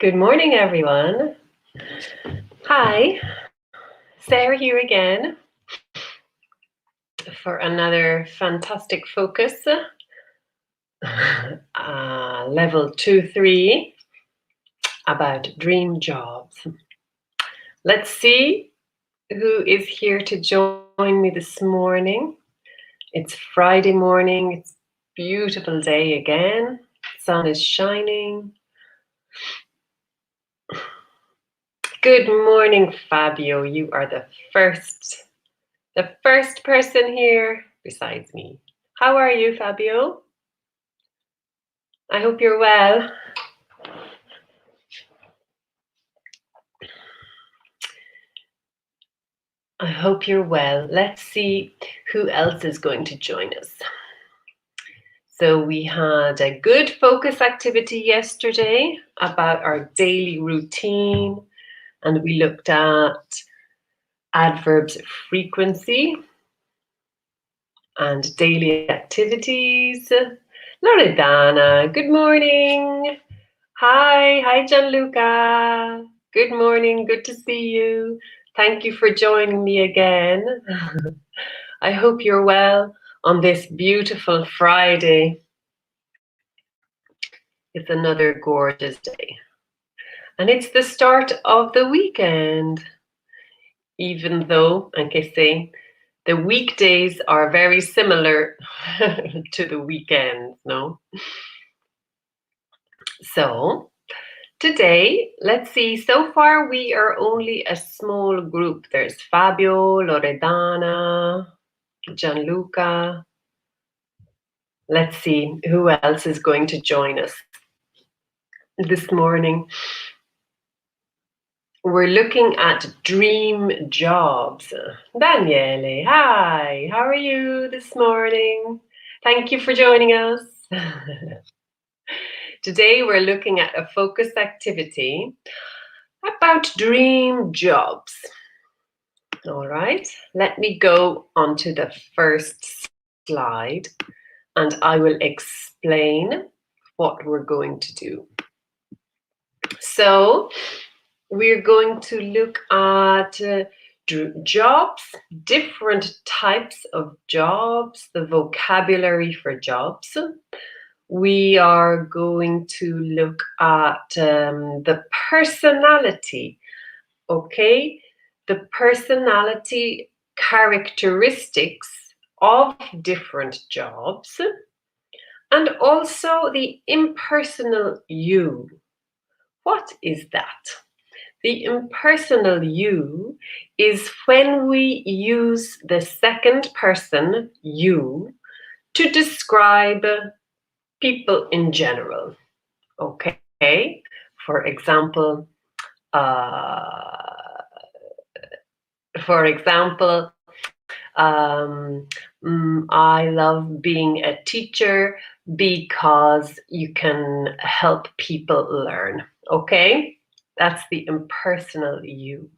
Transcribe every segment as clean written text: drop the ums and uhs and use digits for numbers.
Good morning, everyone. Hi, Sarah here again for another fantastic focus. Level 2-3 about dream jobs. Let's see who is here to join me this morning. It's Friday morning. It's a beautiful day again. Sun is shining. Good morning, Fabio. You are the first person here besides me. How are you, Fabio? I hope you're well. I hope you're well. Let's see who else is going to join us. So we had a good focus activity yesterday about our daily routine, and we looked at adverbs frequency and daily activities. Loredana, good morning. Hi Gianluca. Good morning, good to see you. Thank you for joining me again. I hope you're well on this beautiful Friday. It's another gorgeous day. And it's the start of the weekend. Even though, I can say, the weekdays are very similar to the weekends, no? So, today, let's see, so far we are only a small group. There's Fabio, Loredana, Gianluca. Let's see who else is going to join us this morning. We're looking at dream jobs. Daniele, hi, how are you this morning? Thank you for joining us. Today we're looking at a focus activity about dream jobs. All right, let me go on to the first slide and I will explain what we're going to do. So we're going to look at jobs, different types of jobs, the vocabulary for jobs. We are going to look at the personality, okay? The personality characteristics of different jobs, and also the impersonal you. What is that? The impersonal you is when we use the second person you to describe people in general. Okay? For example, I love being a teacher because you can help people learn. Okay? That's the impersonal you.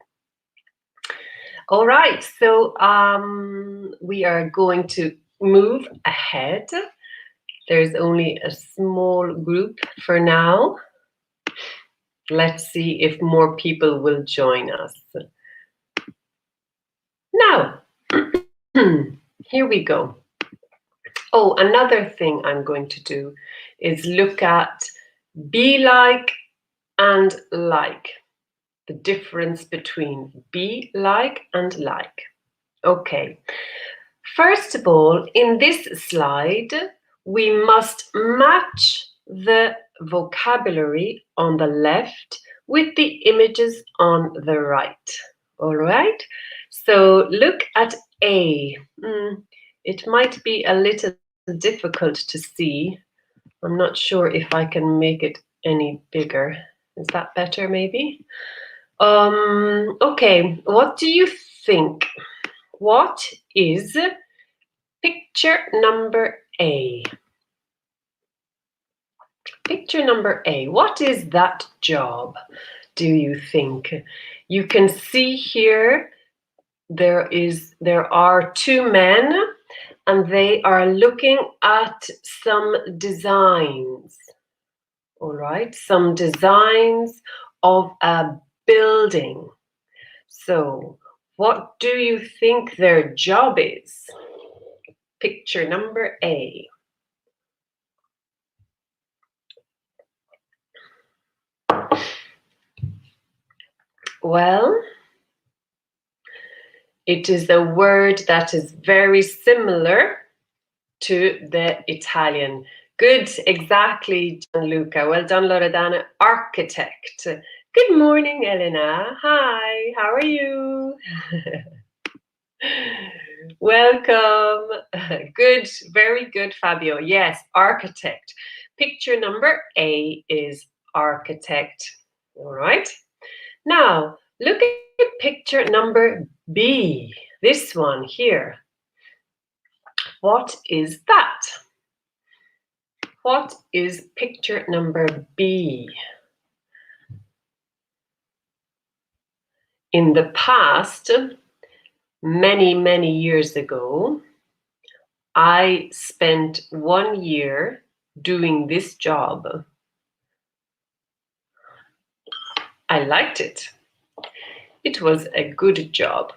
All right, so we are going to move ahead. There's only a small group for now. Let's see if more people will join us. Now, here we go. Oh, another thing I'm going to do is look at be like and like. The difference between be like and like. Okay. First of all, in this slide, we must match the vocabulary on the left with the images on the right. All right? So look at A. It might be a little difficult to see. I'm not sure if I can make it any bigger. Is that better, maybe? Okay, what do you think? What is picture number A? Picture number A, what is that job, do you think? You can see here there are two men and they are looking at some designs. All right, some designs of a building. So, what do you think their job is? Picture number A. Well, it is a word that is very similar to the Italian. Good, exactly, Gianluca. Well done, Loredana. Architect. Good morning, Elena. Hi, how are you? Welcome. Good, very good, Fabio. Yes, architect. Picture number A is architect. All right. Now, look at picture number B. This one here. What is that? What is picture number B? In the past, many, many years ago, I spent 1 year doing this job. I liked it. It was a good job,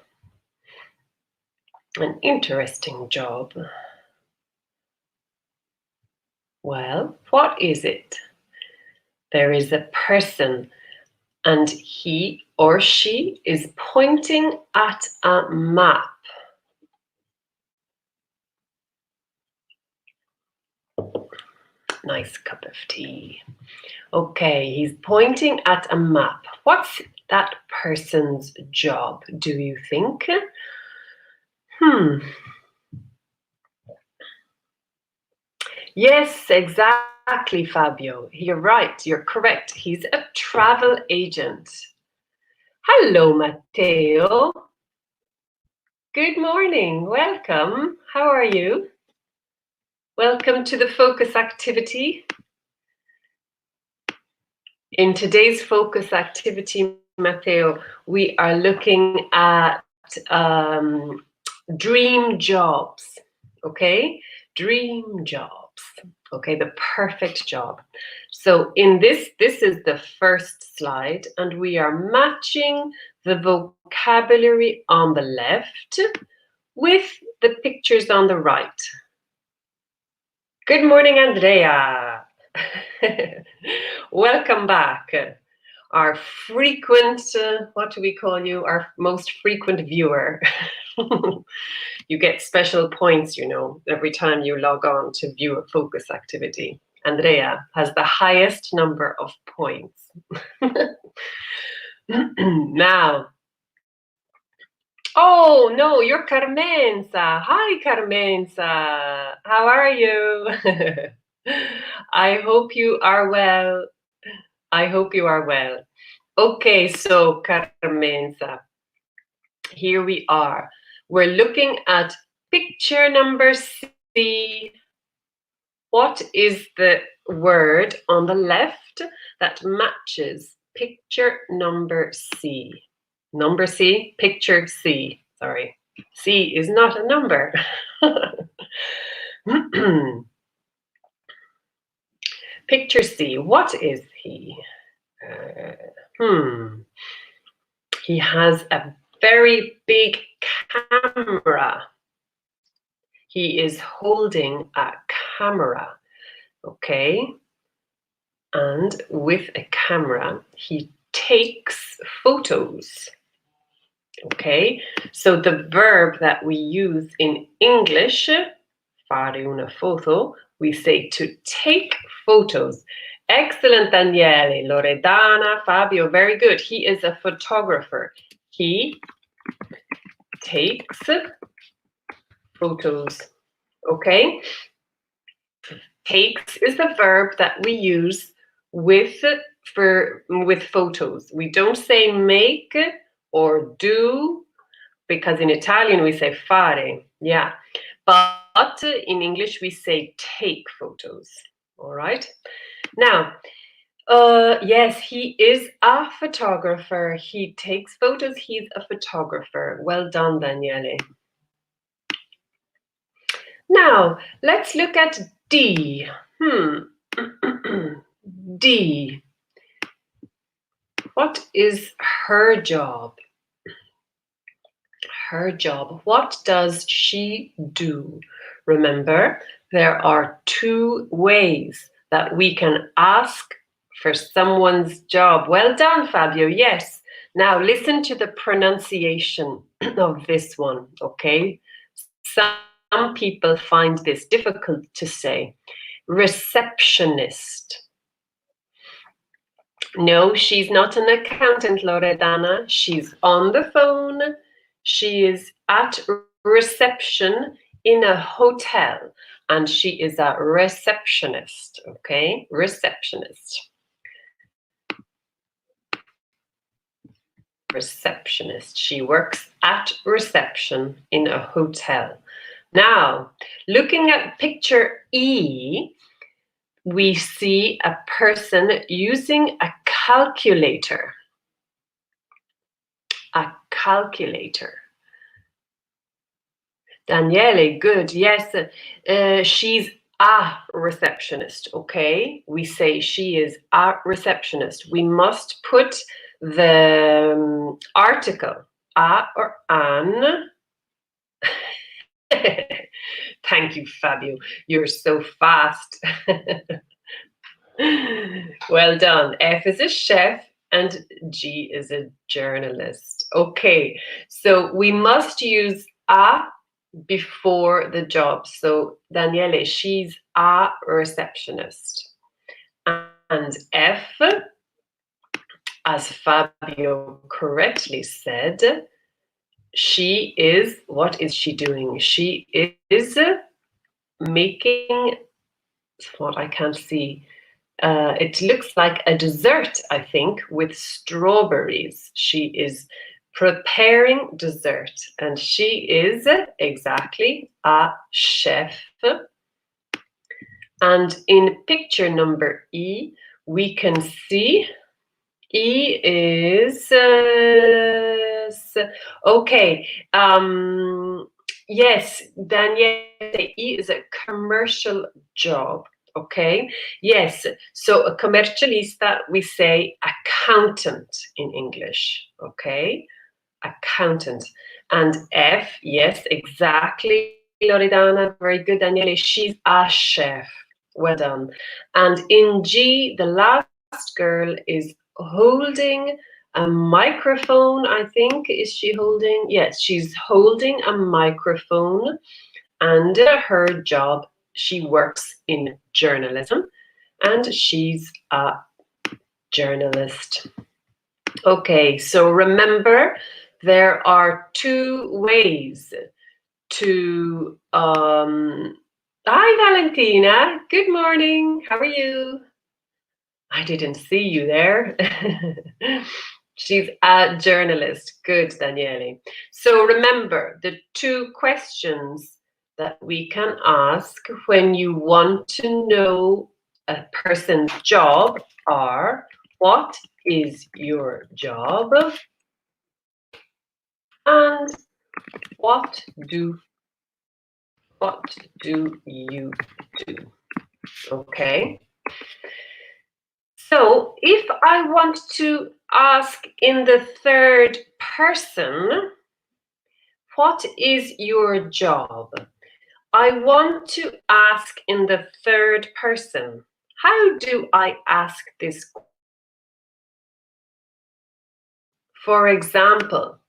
an interesting job. Well, what is it? There is a person and he or she is pointing at a map. Nice cup of tea. Okay, he's pointing at a map. What's that person's job, do you think? Yes, exactly, Fabio. You're right, you're correct. He's a travel agent. Hello, Matteo. Good morning, welcome. How are you? Welcome to the focus activity. In today's focus activity, Matteo, we are looking at dream jobs, okay? Dream jobs, okay? The perfect job. So in this is the first slide, and we are matching the vocabulary on the left with the pictures on the right. Good morning, Andrea. Welcome back. Our frequent, what do we call you? Our most frequent viewer. You get special points, you know, every time you log on to view a focus activity. Andrea has the highest number of points. Now, oh no, you're Carmenza. Hi, Carmenza. How are you? I hope you are well. I hope you are well. Okay, so Carmenza, here we are. We're looking at picture number C. What is the word on the left that matches picture number C? Number C, picture C, sorry. C is not a number. Picture C, what is he? He has a very big camera. He is holding a camera, okay? And with a camera, he takes photos, okay? So the verb that we use in English, fare una foto, we say to take photos. Excellent, Daniele, Loredana, Fabio, very good. He is a photographer. He takes photos, okay? Takes is the verb that we use with photos. We don't say make or do, because in Italian we say fare, yeah. But in English we say take photos, all right? Now, yes, he is a photographer. He takes photos, he's a photographer. Well done, Daniele. Now, let's look at D. D. What is her job? Her job. What does she do? Remember, there are two ways that we can ask for someone's job. Well done, Fabio. Yes. Now listen to the pronunciation of this one, okay? Some people find this difficult to say. Receptionist. No, she's not an accountant, Loredana. She's on the phone. She is at reception in a hotel, and she is a receptionist, okay? Receptionist. Receptionist. She works at reception in a hotel. Now, looking at picture E, we see a person using a calculator. A calculator. Daniele, good. Yes, she's a receptionist, okay? We say she is a receptionist. We must put the article, a or an. Thank you, Fabio. You're so fast. Well done. F is a chef and G is a journalist. Okay, so we must use a before the job. So Daniele, she's a receptionist. And F, as Fabio correctly said, she is, what is she doing? She is making, what I can't see, it looks like a dessert, I think, with strawberries. She is preparing dessert, and she is exactly a chef. And in picture number E, we can see E is okay. Yes, Danielle, E is a commercial job. Okay. Yes. So a commercialista, we say accountant in English. Okay. Accountant. And F, yes, exactly. Loredana, very good. Daniele, she's a chef. Well done. And in G, the last girl is holding a microphone, I think. Is she holding? Yes, she's holding a microphone, and her job, she works in journalism, and she's a journalist. Okay, so remember, there are two ways to Hi, Valentina. Good morning. How are you? I didn't see you there. She's a journalist. Good, Daniele. So remember, the two questions that we can ask when you want to know a person's job are, what is your job? And what do you do? Okay. So if I want to ask in the third person, what is your job? I want to ask in the third person. How do I ask this? For example,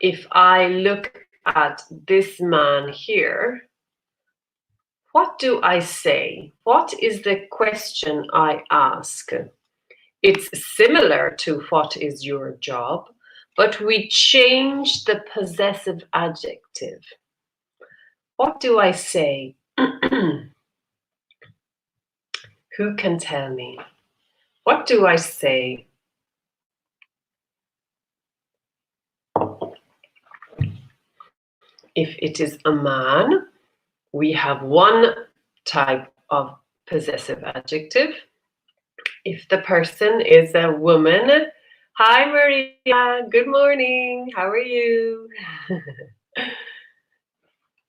if I look at this man here, what do I say? What is the question I ask? It's similar to what is your job, but we change the possessive adjective. What do I say? Who can tell me? What do I say? If it is a man, we have one type of possessive adjective. If the person is a woman, hi Maria, good morning, how are you?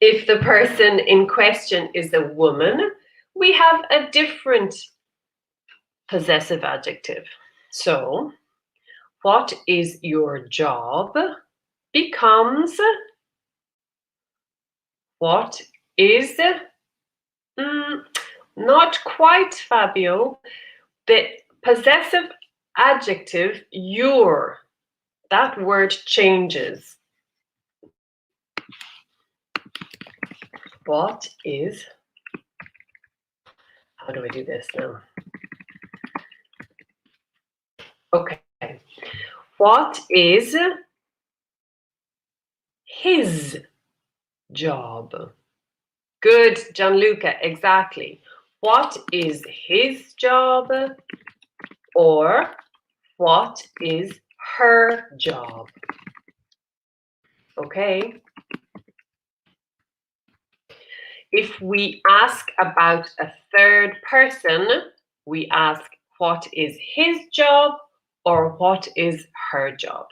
If the person in question is a woman, we have a different possessive adjective. So, what is your job becomes what is, not quite, Fabio. The possessive adjective, your, that word changes. What is, how do I do this now? Okay. What is his job? Good, Gianluca, exactly. What is his job? Or what is her job? Okay. If we ask about a third person, we ask what is his job or what is her job?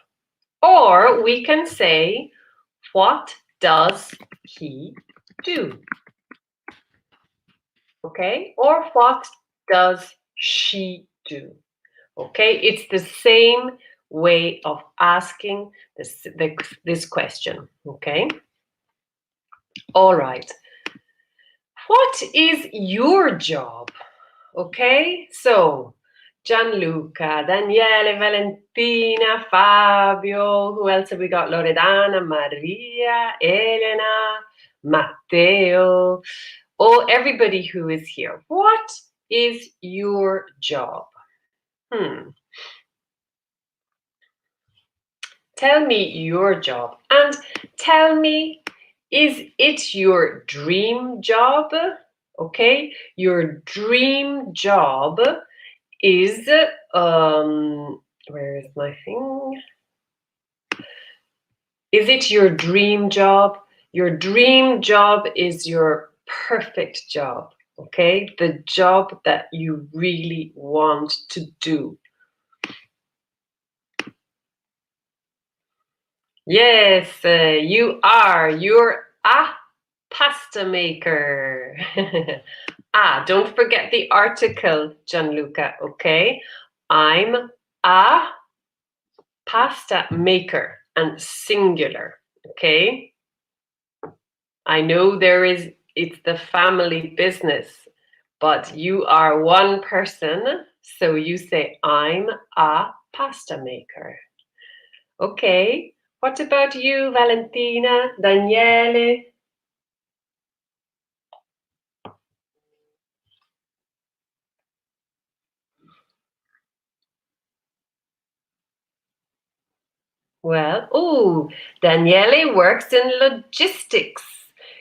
Or we can say, what does he do? Okay, or what does she do? Okay, it's the same way of asking this question. Okay, all right. What is your job? Okay, so Gianluca, Daniele, Valentina, Fabio, who else have we got? Loredana, Maria, Elena, Matteo. Oh, everybody who is here. What is your job? Tell me your job. And tell me, is it your dream job? Okay, your dream job is, where is my thing? Is it your dream job? Your dream job is your perfect job, okay? The job that you really want to do. Yes, you are. You're a pasta maker. Don't forget the article, Gianluca, okay? I'm a pasta maker and singular, okay? I know it's the family business, but you are one person, so you say, I'm a pasta maker. Okay, what about you, Valentina, Daniele? Well, Daniele works in logistics.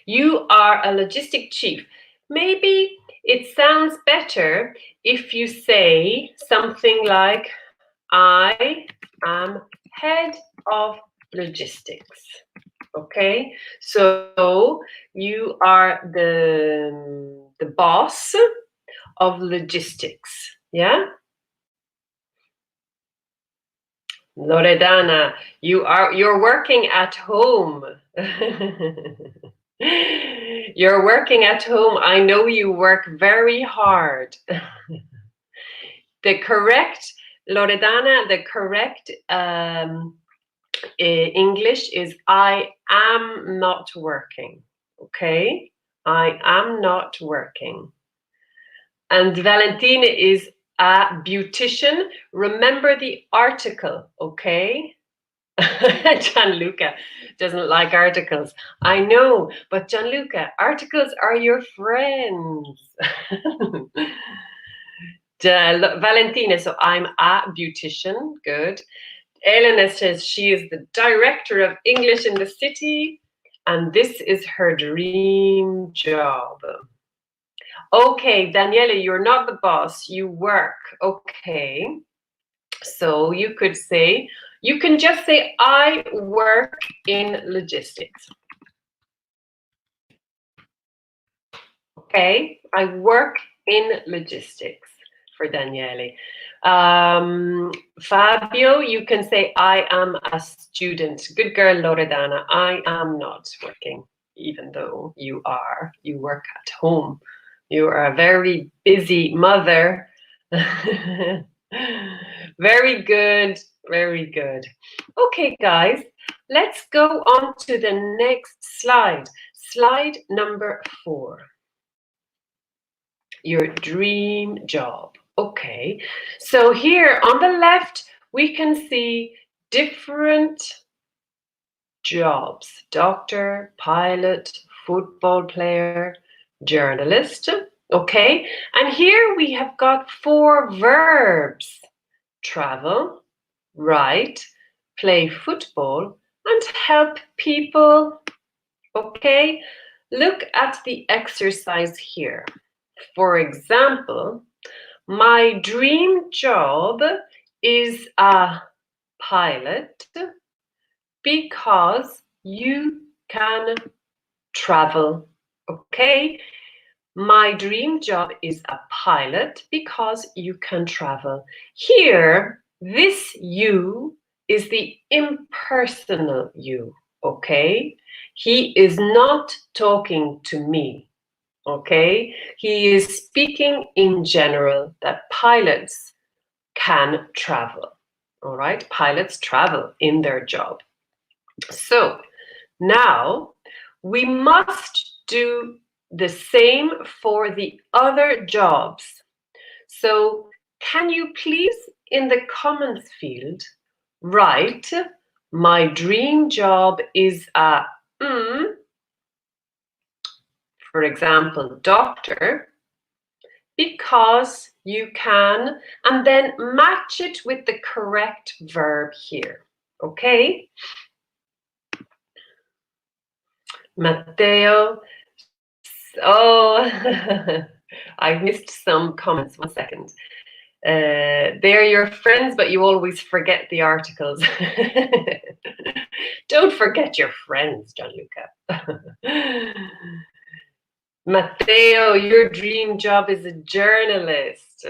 You are a logistic chief. Maybe it sounds better if you say something like, I am head of logistics. Okay, so you are the boss of logistics. Yeah, Loredana, you're working at home. You're working at home. I know you work very hard. The correct, Loredana, the correct English is I am not working. Okay, I am not working. And Valentina is a beautician. Remember the article, okay? Gianluca doesn't like articles. I know, but Gianluca, articles are your friends. Valentina, so I'm a beautician. Good. Elena says she is the director of English in the city, and this is her dream job. Okay, Daniele, you're not the boss, you work. Okay, so you could say, you can just say, I work in logistics. Okay, I work in logistics for Daniele. Fabio, you can say, I am a student. Good girl, Loredana. I am not working, even though you are. You work at home. You are a very busy mother. Very good, very good. Okay, guys, let's go on to the next slide. Slide number 4. Your dream job. Okay, so here on the left, we can see different jobs: doctor, pilot, football player, journalist. Okay, and here we have got 4 verbs: travel, write, play football, and help people. Okay, look at the exercise here. For example, my dream job is a pilot because you can travel. Okay, my dream job is a pilot because you can travel. Here, this you is the impersonal you. Okay, he is not talking to me. Okay, he is speaking in general that pilots can travel. All right, pilots travel in their job. So now we must do the same for the other jobs. So can you please, in the comments field, write, my dream job is a, for example, doctor, because you can, and then match it with the correct verb here. Okay? Matteo. Oh, I missed some comments. 1 second. They're your friends, but you always forget the articles. Don't forget your friends, Gianluca. Matteo, your dream job is a journalist.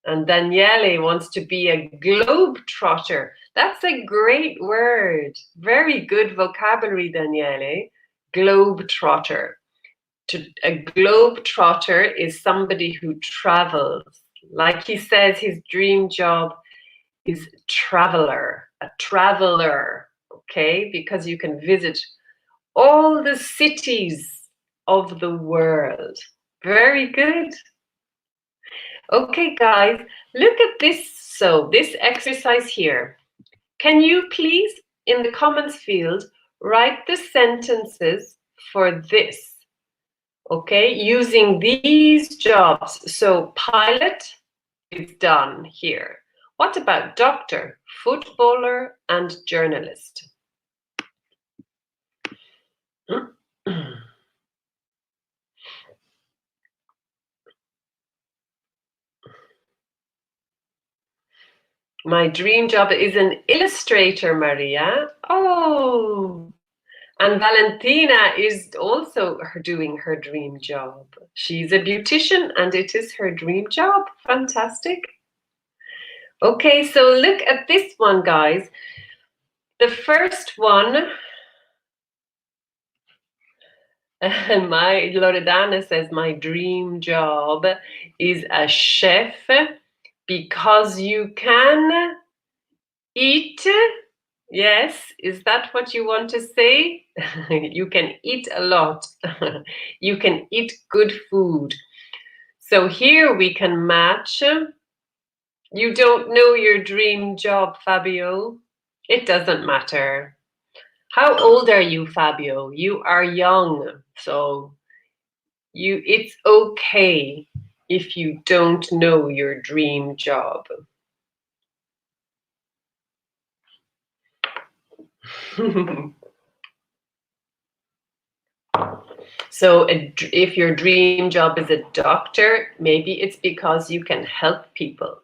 And Daniele wants to be a globetrotter. That's a great word. Very good vocabulary, Daniele. Globetrotter. A globetrotter is somebody who travels. Like he says, his dream job is traveler, a traveler, okay? Because you can visit all the cities of the world. Very good. Okay, guys, look at this. So this exercise here. Can you please, in the comments field, write the sentences for this? Okay, using these jobs. So pilot is done here. What about doctor, footballer, and journalist? My dream job is an illustrator, Maria. Oh, and Valentina is also doing her dream job. She's a beautician and it is her dream job. Fantastic. Okay, so look at this one, guys. The first one, my Loredana says, my dream job is a chef because you can eat. Yes, is that what you want to say? You can eat a lot. You can eat good food. So here we can match. You don't know your dream job, Fabio. It doesn't matter. How old are you, Fabio? You are young, so it's okay if you don't know your dream job. So if your dream job is a doctor, maybe it's because you can help people.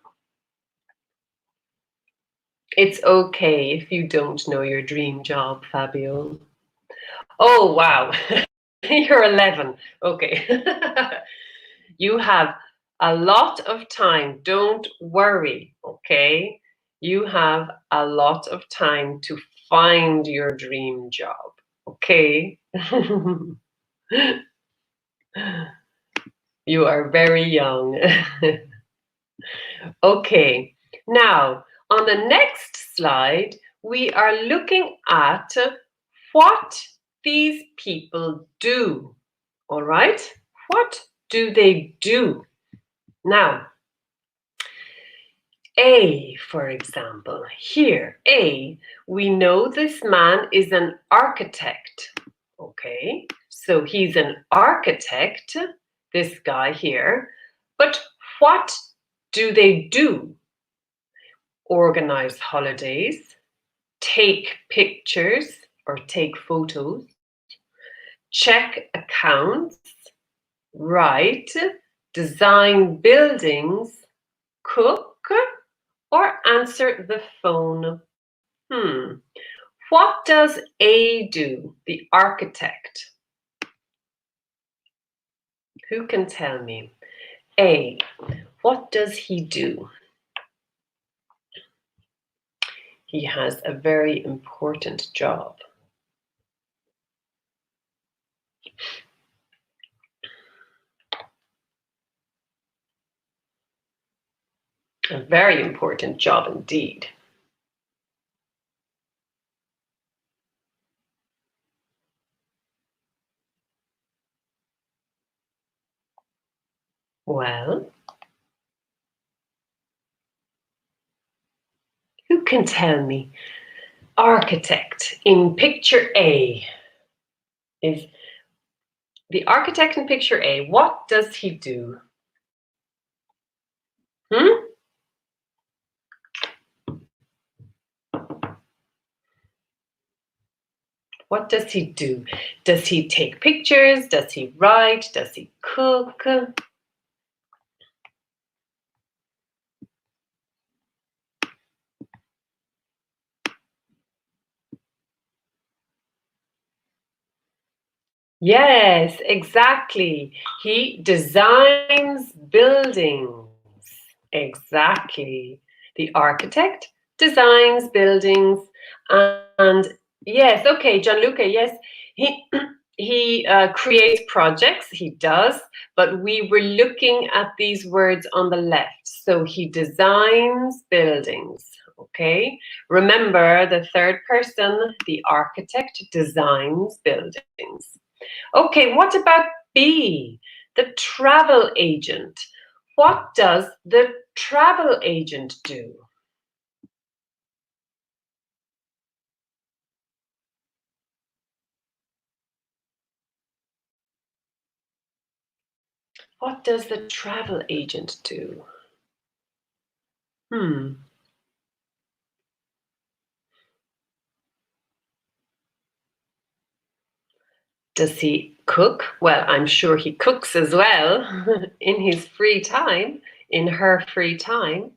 It's okay if you don't know your dream job, Fabio. Oh, wow. You're 11. Okay. You have a lot of time. Don't worry, okay? You have a lot of time to find your dream job, okay? You are very young. Okay, now on the next slide, we are looking at what these people do. All right, what do they do? Now, A, for example, here, A, we know this man is an architect. Okay, so he's an architect, this guy here. But what do they do? Organize holidays, take pictures or take photos, check accounts, write, design buildings, cook, or answer the phone. What does A do, the architect? Who can tell me? A, what does he do? He has a very important job. A very important job indeed. Well, who can tell me? Architect in picture A is the architect in picture A. What does he do? What does he do? Does he take pictures? Does he write? Does he cook? Yes, exactly. He designs buildings. Exactly. The architect designs buildings. And yes, okay, Gianluca, yes, he he creates projects, he does, but we were looking at these words on the left. So he designs buildings, okay? Remember, the third person, the architect, designs buildings. Okay, what about B, the travel agent? What does the travel agent do? What does the travel agent do? Does he cook? Well, I'm sure he cooks as well in his free time, in her free time.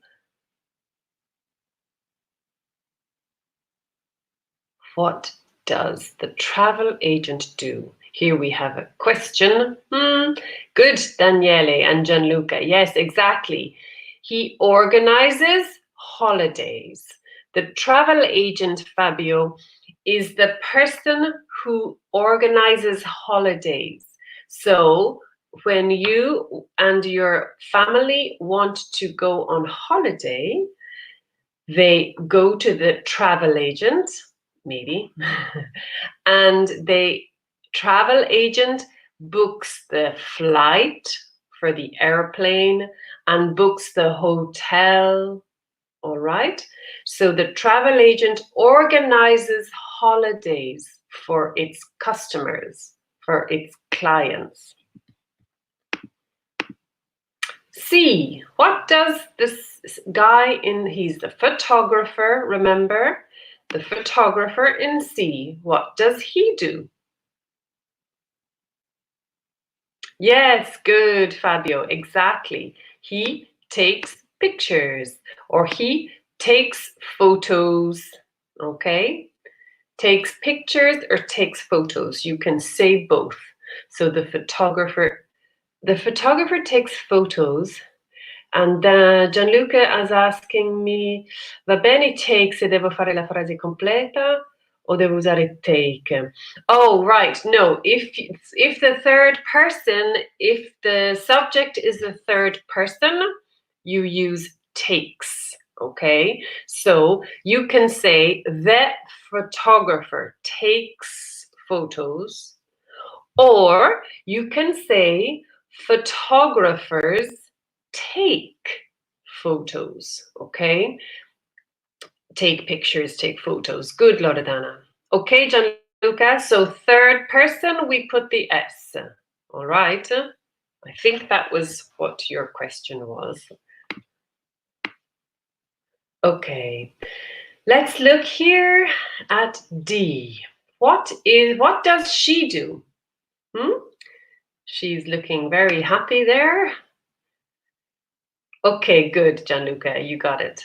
What does the travel agent do? Here we have a question. Good, Daniele and Gianluca. Yes, exactly. He organizes holidays. The travel agent, Fabio, is the person who organizes holidays. So when you and your family want to go on holiday, they go to the travel agent, maybe, and the travel agent books the flight for the airplane and books the hotel. All right. So the travel agent organizes holidays for its customers, for its clients. C, what does this guy he's the photographer, remember? The photographer in C, what does he do? Yes, good, Fabio, exactly. He takes pictures or he takes photos, okay? Takes pictures or takes photos. You can say both. So the photographer takes photos. And Gianluca is asking me, va bene take se devo fare la frase completa o devo usare take? Oh, right. No, if the third person, if the subject is the third person, you use takes, okay? So you can say the photographer takes photos, or you can say photographers take photos, okay? Take pictures, take photos. Good, Loredana. Okay, Gianluca, so third person, we put the S. All right. I think that was what your question was. Okay, let's look here at D. What does she do? She's looking very happy there. Okay, good, Gianluca, you got it.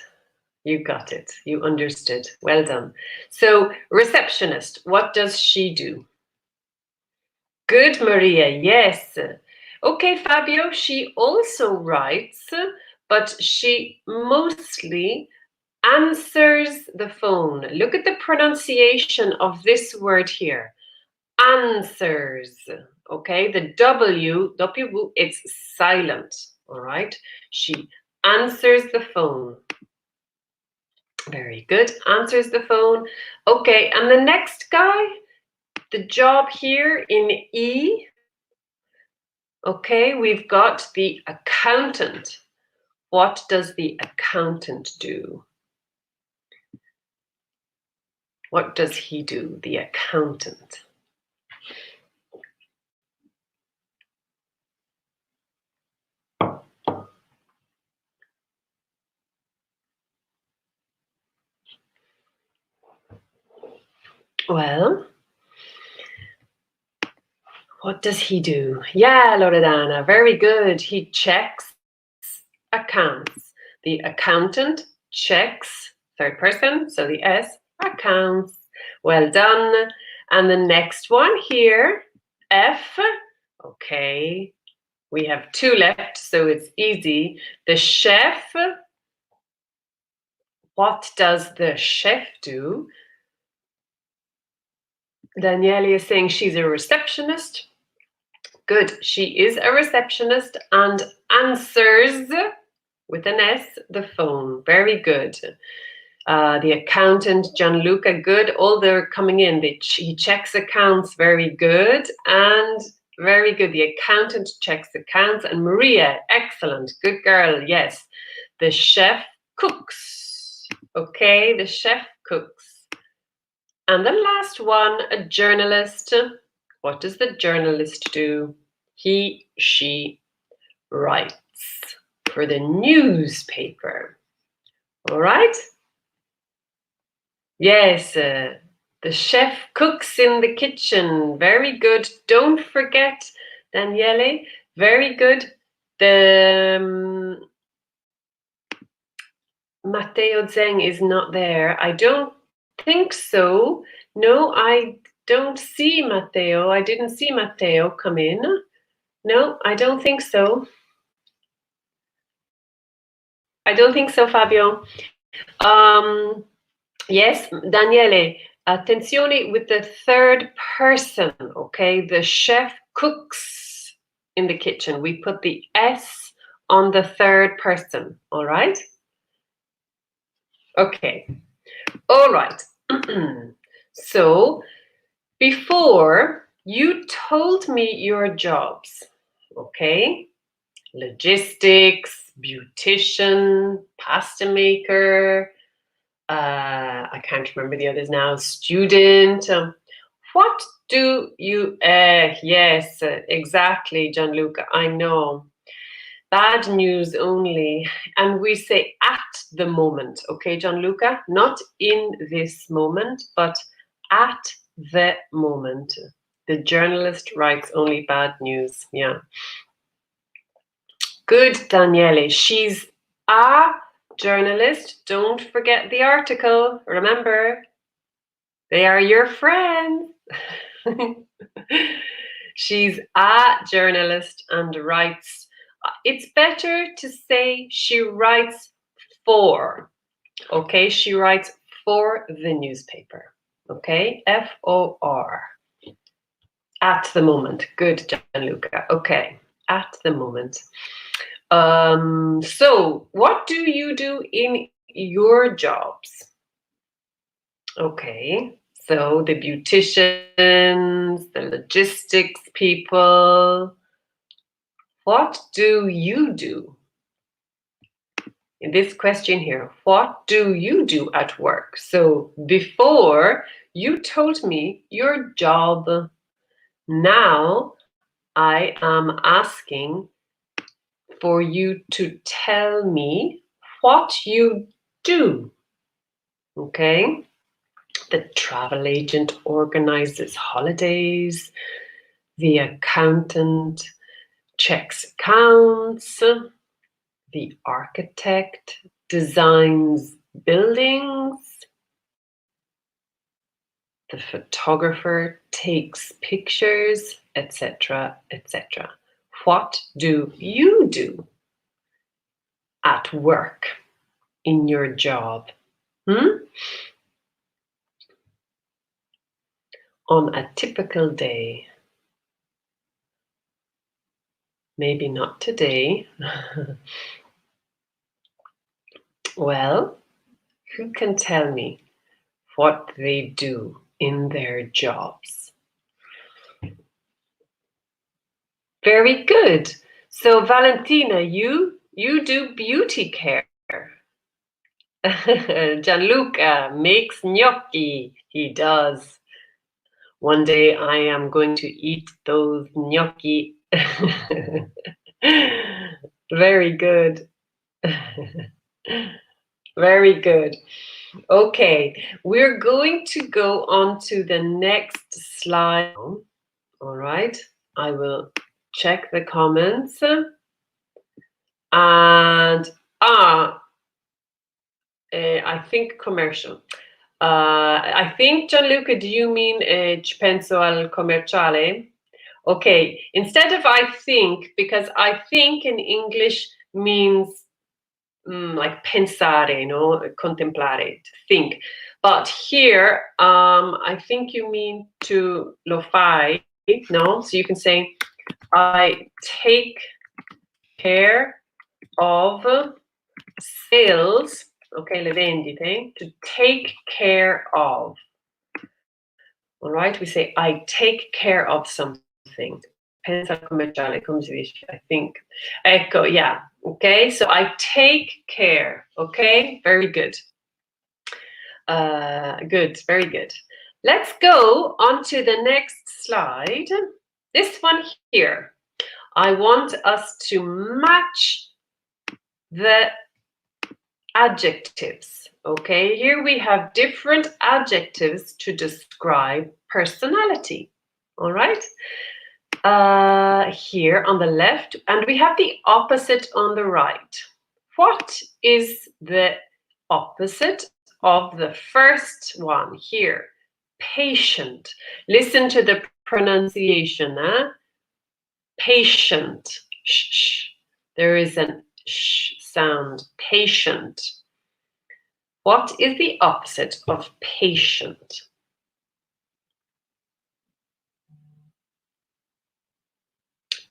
You got it. You understood. Well done. So, receptionist, what does she do? Good, Maria. Yes. Okay, Fabio, she also writes, but she mostly answers the phone. Look at the pronunciation of this word here. Answers. Okay, the W, it's silent. All right. She answers the phone. Very good. Answers the phone. Okay, and the next guy, the job here in E. Okay, we've got the accountant. What does the accountant do? What does he do, the accountant? Well, what does he do? Yeah, Loredana, very good. He checks accounts. The accountant checks, third person, so the S, accounts. Well done. And the next one here, F. Okay, we have two left, so it's easy. The chef. What does the chef do? Danielle is saying she's a receptionist. Good, she is a receptionist and answers with an S the phone. Very good. The accountant, Gianluca, good. All they're coming in. He checks accounts, very good. And very good. The accountant checks accounts. And Maria, excellent. Good girl, yes. The chef cooks. Okay, the chef cooks. And the last one, a journalist. What does the journalist do? He, she writes for the newspaper. All right? Yes, the chef cooks in the kitchen. Very good. Don't forget, Daniele. Very good. The Matteo Zeng is not there. I don't think so. No, I don't see Matteo. I didn't see Matteo come in. No, I don't think so. I don't think so, Fabio. Yes, Daniele, attenzione with the third person, okay? The chef cooks in the kitchen. We put the S on the third person, all right? Okay, all right. So, before you told me your jobs, okay? Logistics, beautician, pasta maker, I can't remember the others now, student. What do you, yes, exactly, Gianluca, I know. Bad news only. And we say at the moment, okay, Gianluca? Not in this moment, but at the moment. The journalist writes only bad news, yeah. Good, Daniele. She's a journalist. Don't forget the article. Remember, they are your friends. She's a journalist and writes. It's better to say she writes for. Okay, she writes for the newspaper. Okay, F-O-R. At the moment. Good, Gianluca. Okay, at the moment. So what do you do in your jobs? Okay, so the beauticians, the logistics people, what do you do? In this question here, what do you do at work? So before you told me your job. Now I am asking for you to tell me what you do. Okay? The travel agent organizes holidays, the accountant checks accounts, the architect designs buildings, the photographer takes pictures, etc., etc. What do you do at work in your job? On a typical day. Maybe not today. Well, who can tell me what they do in their jobs? Very good. So Valentina, you do beauty care. Gianluca makes gnocchi. He does. One day I am going to eat those gnocchi. Very good. Very good. Okay, we're going to go on to the next slide. All right, I will check the comments. And I think commercial. I think, Gianluca, do you mean ci penso al commerciale? Okay, instead of I think, because I think in English means like pensare, contemplare, to think. But here, I think you mean to lo fai, no? So you can say, I take care of sales, okay, le vendite, to take care of. All right, we say, I take care of something. Pensa commerciale, come si dice, I think. Ecco, yeah, okay, so I take care, okay, very good. Good, very good. Let's go on to the next slide. This one here. I want us to match the adjectives, okay? Here we have different adjectives to describe personality, all right? Here on the left, and we have the opposite on the right. What is the opposite of the first one here? Patient. Listen to the pronunciation. Patient. Shh. There is an sh sound. Patient. What is the opposite of patient?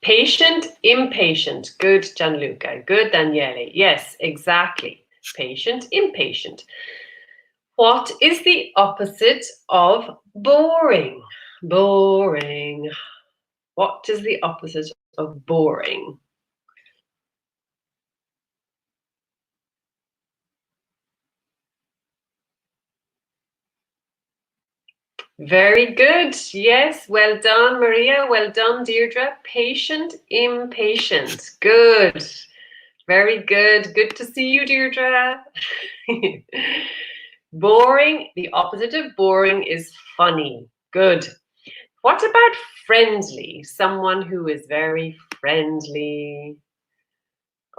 Patient, impatient. Good, Gianluca. Good, Daniele. Yes, exactly. Patient, impatient. What is the opposite of boring? Boring. What is the opposite of boring? Very good. Yes, well done, Maria. Well done, Deirdre. Patient, impatient. Good. Very good. Good to see you, Deirdre. Boring. The opposite of boring is funny. Good. What about friendly? Someone who is very friendly.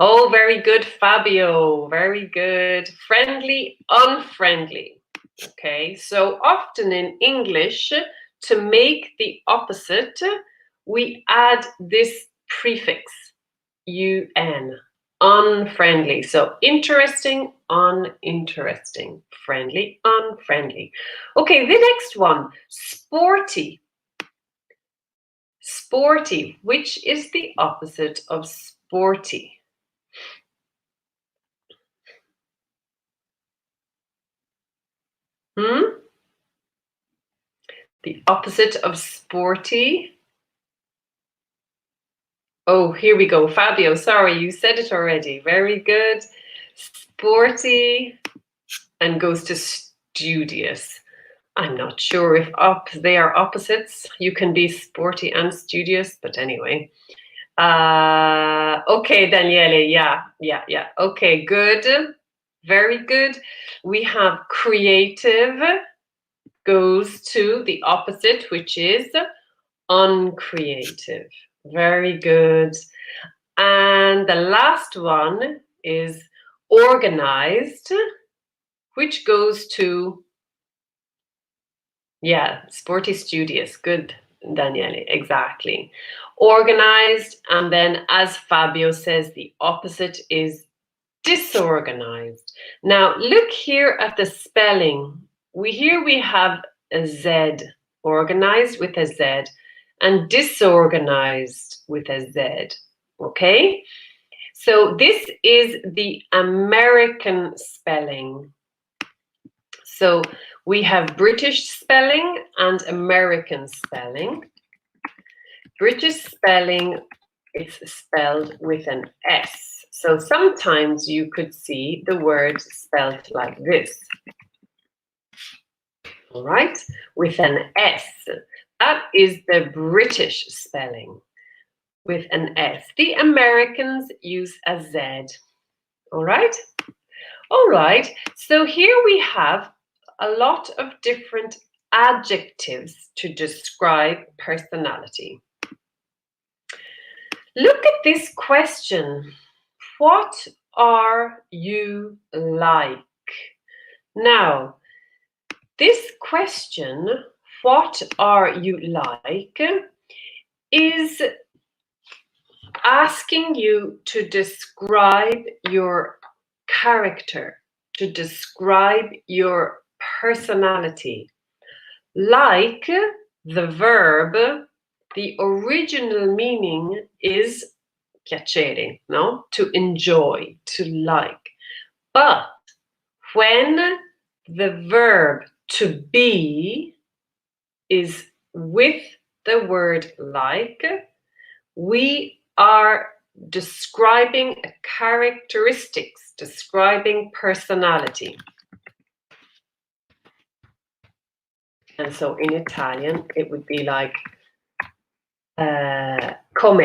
Oh, very good, Fabio. Very good. Friendly, unfriendly. Okay, so often in English, to make the opposite, we add this prefix, un, unfriendly. So interesting, uninteresting, friendly, unfriendly. Okay, the next one, sporty. Sporty, which is the opposite of sporty? Hmm? The opposite of sporty. Oh, here we go. Fabio, sorry, you said it already. Very good. Sporty and goes to studious. I'm not sure if they are opposites. You can be sporty and studious, but anyway. Okay, Daniele, yeah. Okay, good. Very good. We have creative goes to the opposite, which is uncreative. Very good. And the last one is organized, which goes to, yeah, sporty, studious. Good, Daniele, exactly. Organized, and then as Fabio says, the opposite is disorganized. Now, look here at the spelling. Here we have a Z, organized with a Z, and disorganized with a Z, okay? So this is the American spelling. So we have British spelling and American spelling. British spelling is spelled with an S. So sometimes you could see the word spelled like this. All right, with an S. That is the British spelling with an S. The Americans use a Z. All right? All right, so here we have a lot of different adjectives to describe personality. Look at this question. What are you like? Now, this question, what are you like, is asking you to describe your character, to describe your personality. Like, the verb, the original meaning is piacere, no? To enjoy, to like. But when the verb to be is with the word like, we are describing characteristics, describing personality. And so in Italian, it would be like come,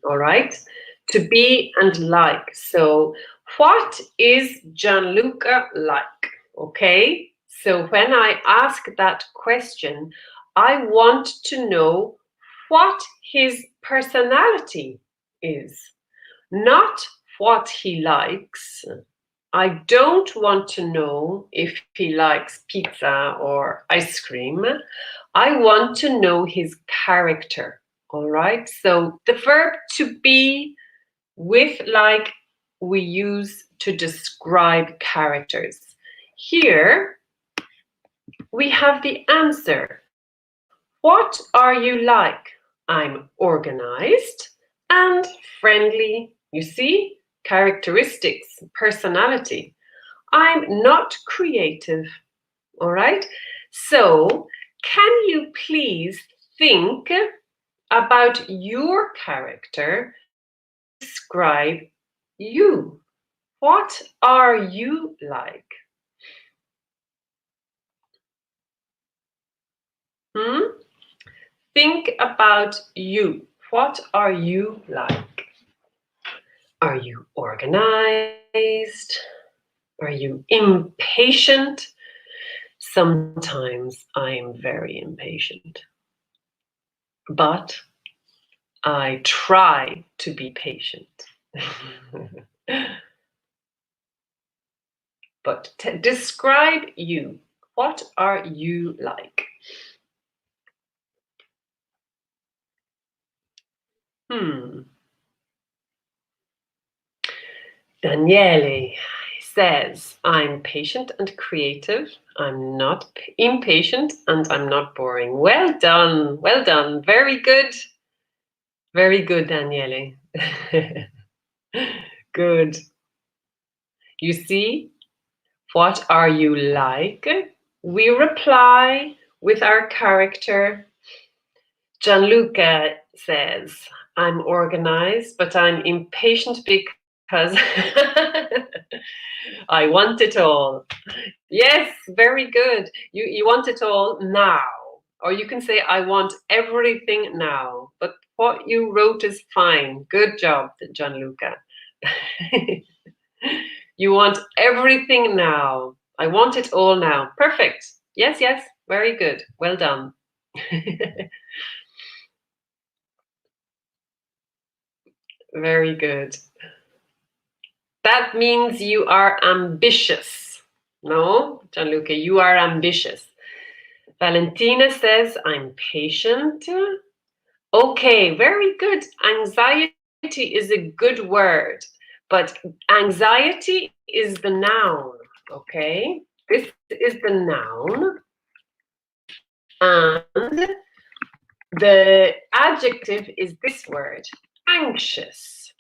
all right? To be and like. So what is Gianluca like? Okay, so when I ask that question, I want to know what his personality is, not what he likes. I don't want to know if he likes pizza or ice cream. I want to know his character. All right, so the verb to be with like we use to describe characters. Here we have the answer. What are you like? I'm organized and friendly. You see, characteristics, personality. I'm not creative. All right, so can you please think about your character, describe you. What are you like? Think about you. What are you like? Are you organized? Are you impatient? Sometimes I'm very impatient, but I try to be patient. But describe you. What are you like? Daniele says, I'm patient and creative. I'm not impatient and I'm not boring. Well done. Well done. Very good. Very good, Daniele. Good. You see, what are you like? We reply with our character. Gianluca says, I'm organized, but I'm impatient because I want it all. Yes, very good. You want it all now. Or you can say, I want everything now. But what you wrote is fine. Good job, Gianluca. You want everything now. I want it all now. Perfect. Yes, yes. Very good. Well done. Very good. That means you are ambitious. No, Gianluca, you are ambitious. Valentina says, I'm patient. Okay, very good. Anxiety is a good word, but anxiety is the noun, okay? This is the noun. And the adjective is this word, anxious.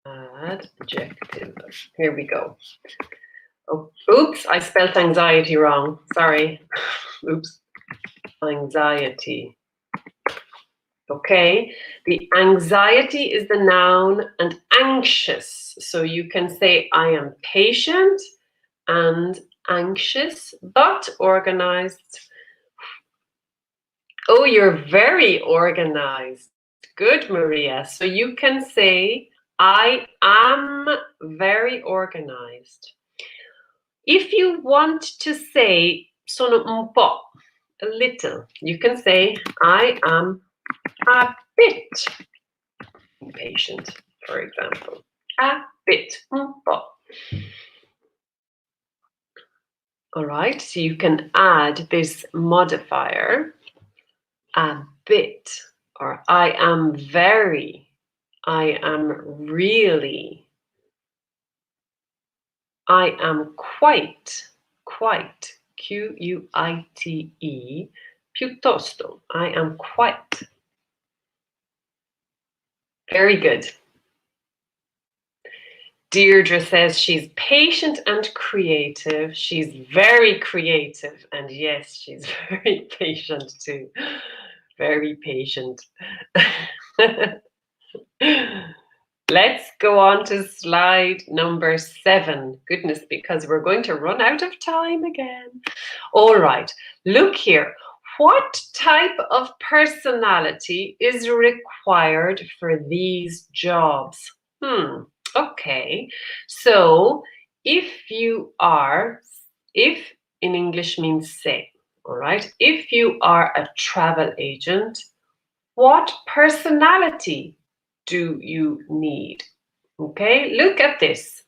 Adjective. Here we go. Oh, oops, I spelled anxiety wrong. Sorry. Oops. Anxiety. Okay, the anxiety is the noun and anxious. So you can say, I am patient and anxious, but organized. Oh, you're very organized. Good, Maria. So you can say, I am very organized. If you want to say sono un po', a little, you can say, I am a bit impatient, for example. A bit, un po'. All right, so you can add this modifier, a bit, or I am very, I am really, I am quite, Q-U-I-T-E, piuttosto, I am quite. Very good. Deirdre says she's patient and creative. She's very creative. And yes, she's very patient too. Very patient. Let's go on to slide number 7. Goodness, because we're going to run out of time again. All right, look here. What type of personality is required for these jobs? Okay, so if in English means say, all right, if you are a travel agent, what personality do you need? Okay, look at this.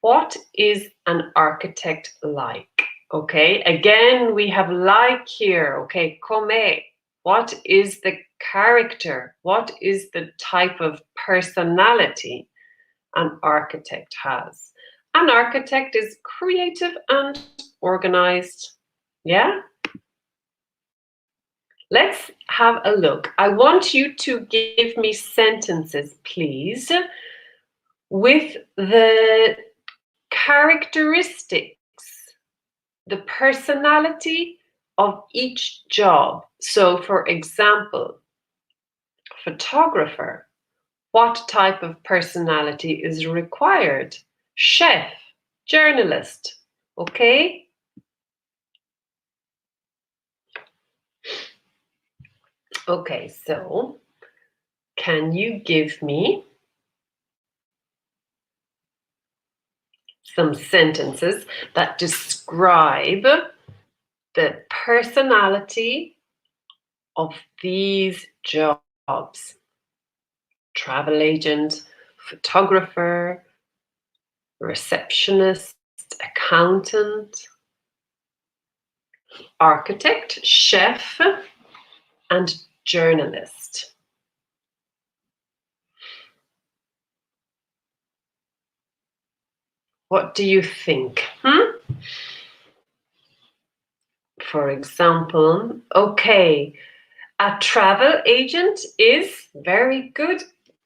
What is an architect like? Okay, again, we have like here, okay, come. What is the character? What is the type of personality an architect has? An architect is creative and organized. Yeah? Let's have a look. I want you to give me sentences, please, with the characteristics, the personality of each job. So, for example, photographer, what type of personality is required? Chef, journalist, okay? Okay, so can you give me some sentences that describe the personality of these jobs? Travel agent, photographer, receptionist, accountant, architect, chef, and journalist. What do you think? For example, okay, a travel agent is very good.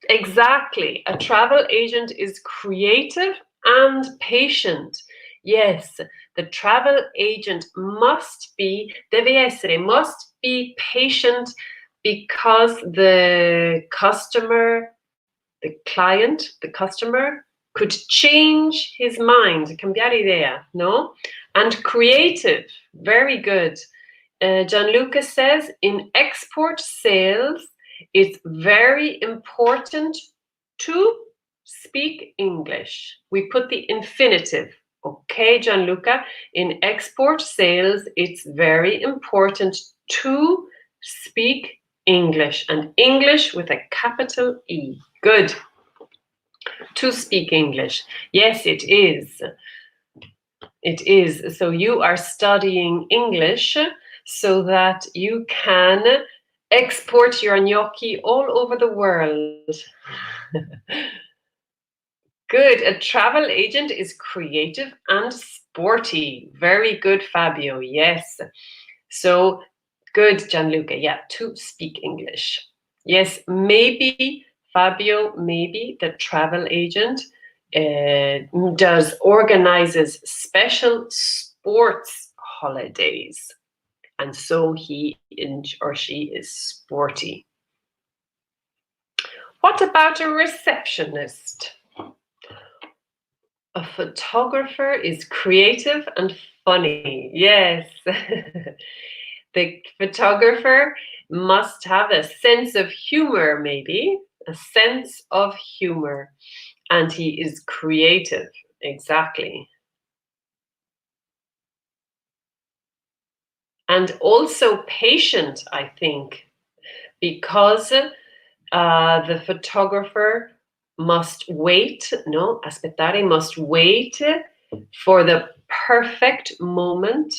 Exactly. A travel agent is creative and patient. Yes, The travel agent must be, deve essere, must be patient because the customer, the client, the customer could change his mind, cambiare idea, no? And creative, very good. Gianluca says, in export sales, it's very important to speak English. We put the infinitive. Okay, Gianluca, in export sales, it's very important to speak English, and English with a capital E. Good. To speak English. Yes, it is. It is. So you are studying English so that you can export your gnocchi all over the world. Good. A travel agent is creative and sporty. Very good, Fabio. Yes. So good, Gianluca. Yeah, to speak English. Yes, maybe, Fabio, maybe the travel agent organizes special sports holidays. And so he or she is sporty. What about a receptionist? A photographer is creative and funny. Yes. The photographer must have a sense of humor, maybe, a sense of humor. And he is creative. Exactly. And also patient, I think, because the photographer must wait, no, aspettare, must wait for the perfect moment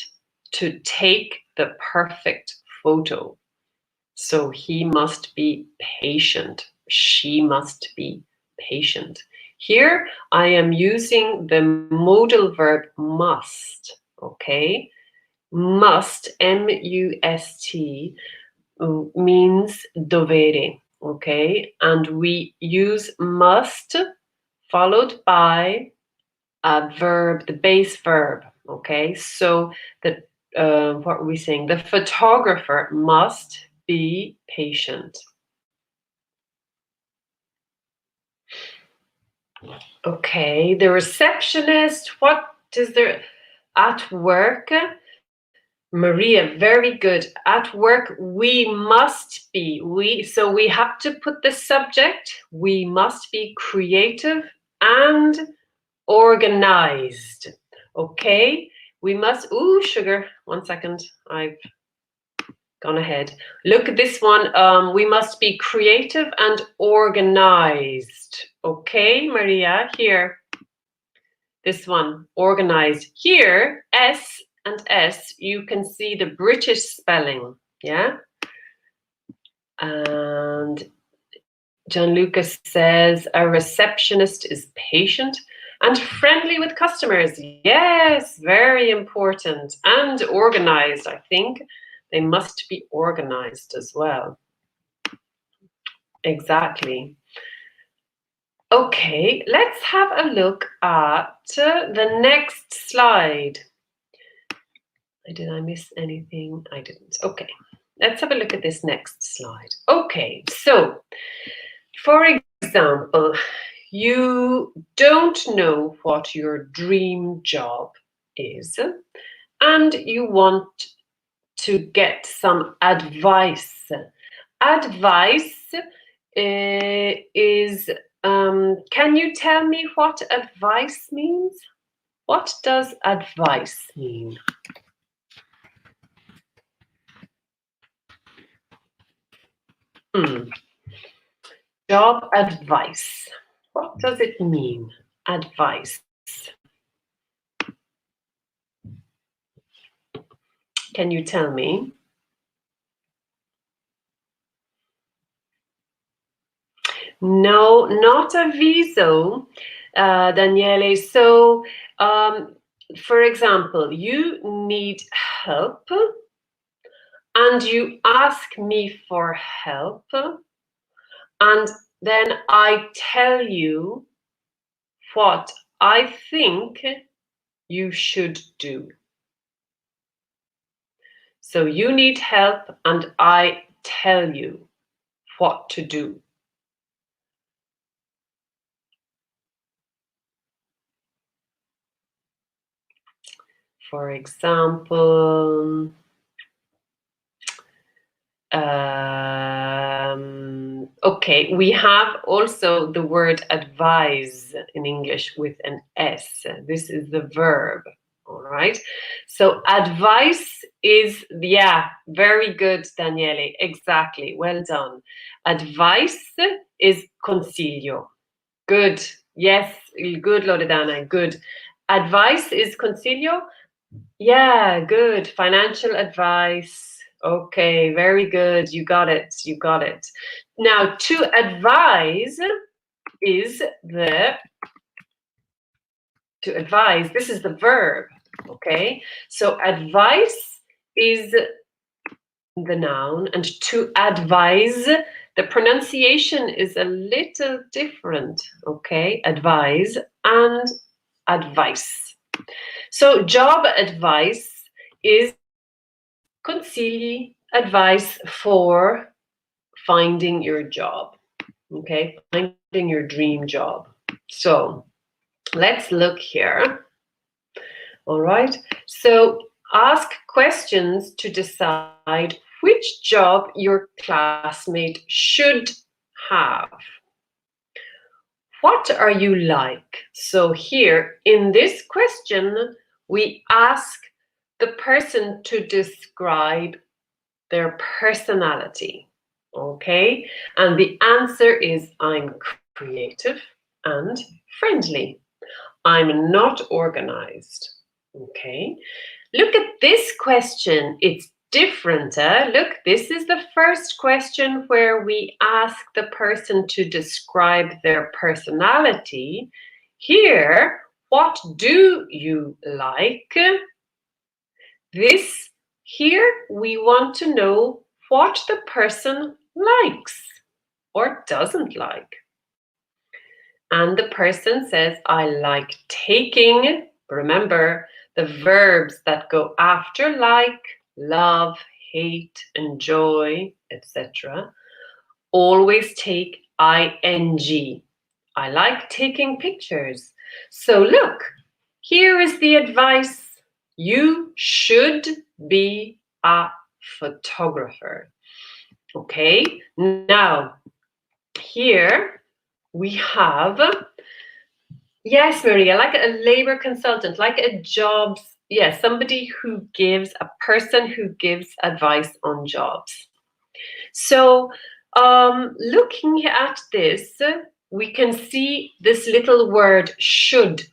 to take the perfect photo. So he must be patient. She must be patient. Here I am using the modal verb must, okay? Must, M-U-S-T, means dovere, okay? And we use must followed by a verb, the base verb, okay? So the what are we saying? The photographer must be patient. Okay, the receptionist, what is there at work? Maria, very good. At work, we must be. So we have to put the subject. We must be creative and organized. Okay, we must. Ooh, sugar. 1 second. I've gone ahead. Look at this one. We must be creative and organized. Okay, Maria, here. This one, organized. Here, S and S, you can see the British spelling, yeah? And Gianluca says, a receptionist is patient and friendly with customers. Yes, very important. And organized, I think. They must be organized as well. Exactly. Okay, let's have a look at the next slide. Did I miss anything? I didn't. Okay, let's have a look at this next slide. Okay, so for example, you don't know what your dream job is, and you want to get some advice. Advice is, can you tell me what advice means? What does advice mean? Job advice. What does it mean? Advice. Can you tell me? No, not avviso, Daniele. So, for example, you need help and you ask me for help, and then I tell you what I think you should do. So you need help and I tell you what to do. For example, okay, we have also the word advise in English with an S. This is the verb, all right? So advice is, yeah, very good, Daniele, exactly, well done. Advice is consiglio. Good, yes, good, Loredana, good. Advice is consiglio. Yeah, good. Financial advice. Okay, very good. You got it. You got it. Now, to advise is to advise. This is the verb. Okay, so advice is the noun, and to advise, the pronunciation is a little different. Okay, advise and advice. So, job advice is consigli, advice for finding your job, okay? Finding your dream job. So let's look here. All right. So ask questions to decide which job your classmate should have. What are you like? So here in this question, we ask the person to describe their personality, okay? And the answer is I'm creative and friendly. I'm not organized, okay? Look at this question. It's different. Look, this is the first question where we ask the person to describe their personality. Here, what do you like? This here we want to know what the person likes or doesn't like. And the person says, I like taking. Remember, the verbs that go after like, love, hate, enjoy, etc. always take ing. I like taking pictures. So look, here is the advice. You should be a photographer. Okay, now here we have, yes, Maria, like a labor consultant, like a jobs, yes, somebody who gives, a person who gives advice on jobs. So looking at this, we can see this little word should.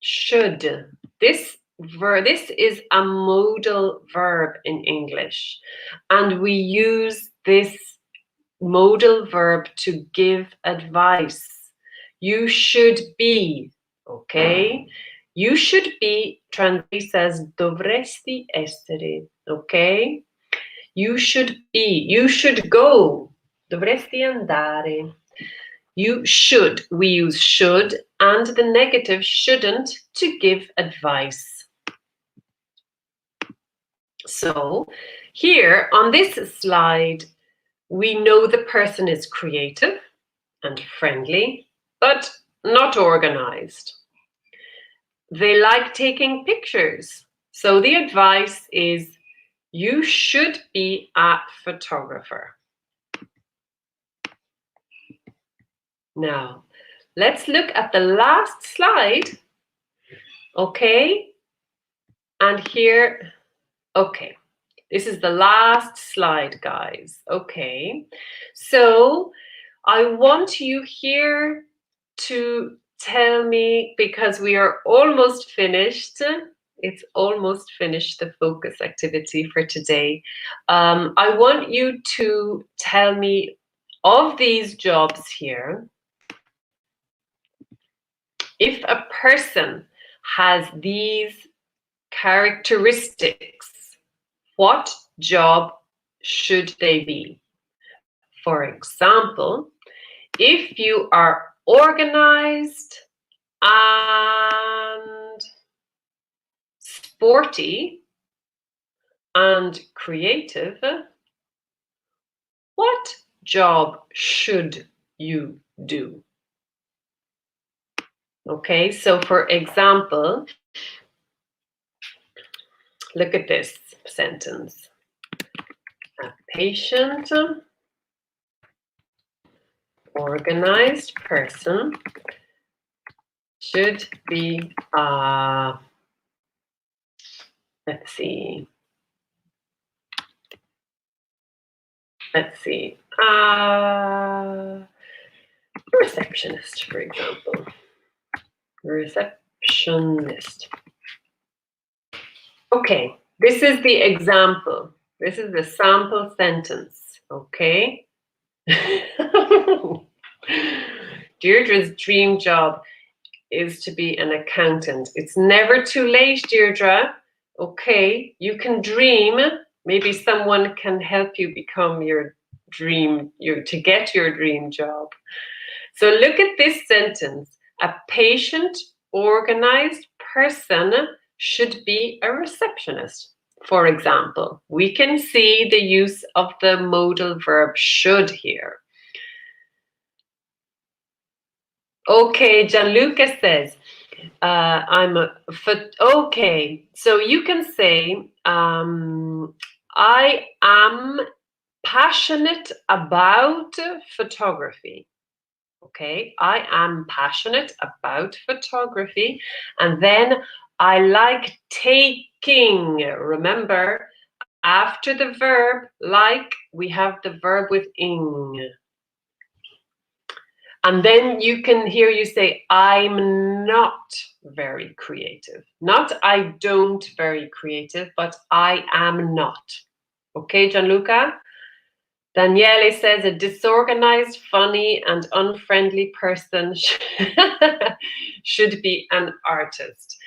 Should. This is a modal verb in English, and we use this modal verb to give advice. You should be, okay? You should be translates as dovresti essere, okay? You should be, you should go, dovresti andare. You should, we use should and the negative shouldn't to give advice. So here on this slide, we know the person is creative and friendly, but not organized. They like taking pictures. So the advice is you should be a photographer. Now, let's look at the last slide. Okay. And here, okay. This is the last slide, guys. Okay. So I want you here to tell me, because we are almost finished. It's almost finished, the focus activity for today. I want you to tell me of these jobs here, if a person has these characteristics, what job should they be? For example, if you are organized and sporty and creative, what job should you do? Okay, so for example, look at this sentence. A patient, organized person should be, let's see, receptionist, for example. Receptionist. Okay, this is the example. This is the sample sentence, okay? Deirdre's dream job is to be an accountant. It's never too late, Deirdre. Okay, you can dream. Maybe someone can help you become your dream, to get your dream job. So look at this sentence. A patient, organized person should be a receptionist. For example, we can see the use of the modal verb should here. Okay, Gianluca says, okay, so you can say, I am passionate about photography. Okay, I am passionate about photography. And then I like taking. Remember, after the verb like, we have the verb with ing. And then you can hear you say, I'm not very creative. Not I don't very creative, but I am not. Okay, Gianluca? Daniele says a disorganized, funny, and unfriendly person should be an artist.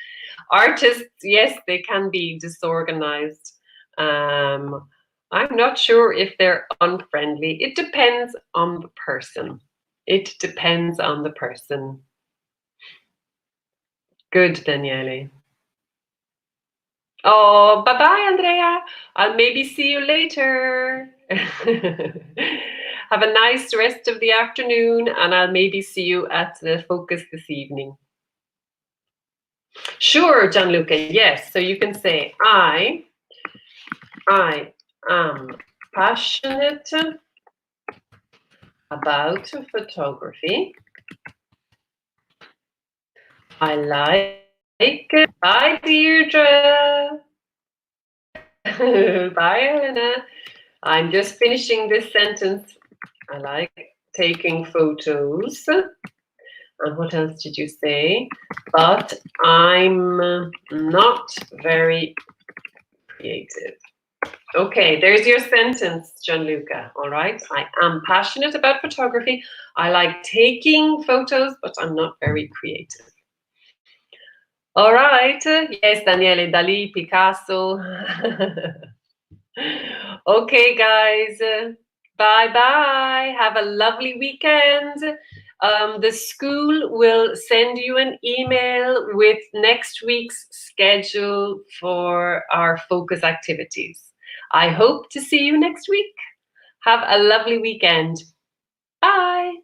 Artists, yes, they can be disorganized. I'm not sure if they're unfriendly. It depends on the person. It depends on the person. Good, Daniele. Oh, bye-bye, Andrea. I'll maybe see you later. Have a nice rest of the afternoon, and I'll maybe see you at the focus this evening. Sure, Gianluca, yes. So you can say, I am passionate about photography. I like, bye, Deirdre. Bye, Elena. I'm just finishing this sentence. I like taking photos. And what else did you say? But I'm not very creative. Okay, there's your sentence, Gianluca. All right. I am passionate about photography. I like taking photos, but I'm not very creative. All right. Yes, Daniele, Dali, Picasso. Okay, guys. Bye-bye. Have a lovely weekend. The school will send you an email with next week's schedule for our focus activities. I hope to see you next week. Have a lovely weekend. Bye.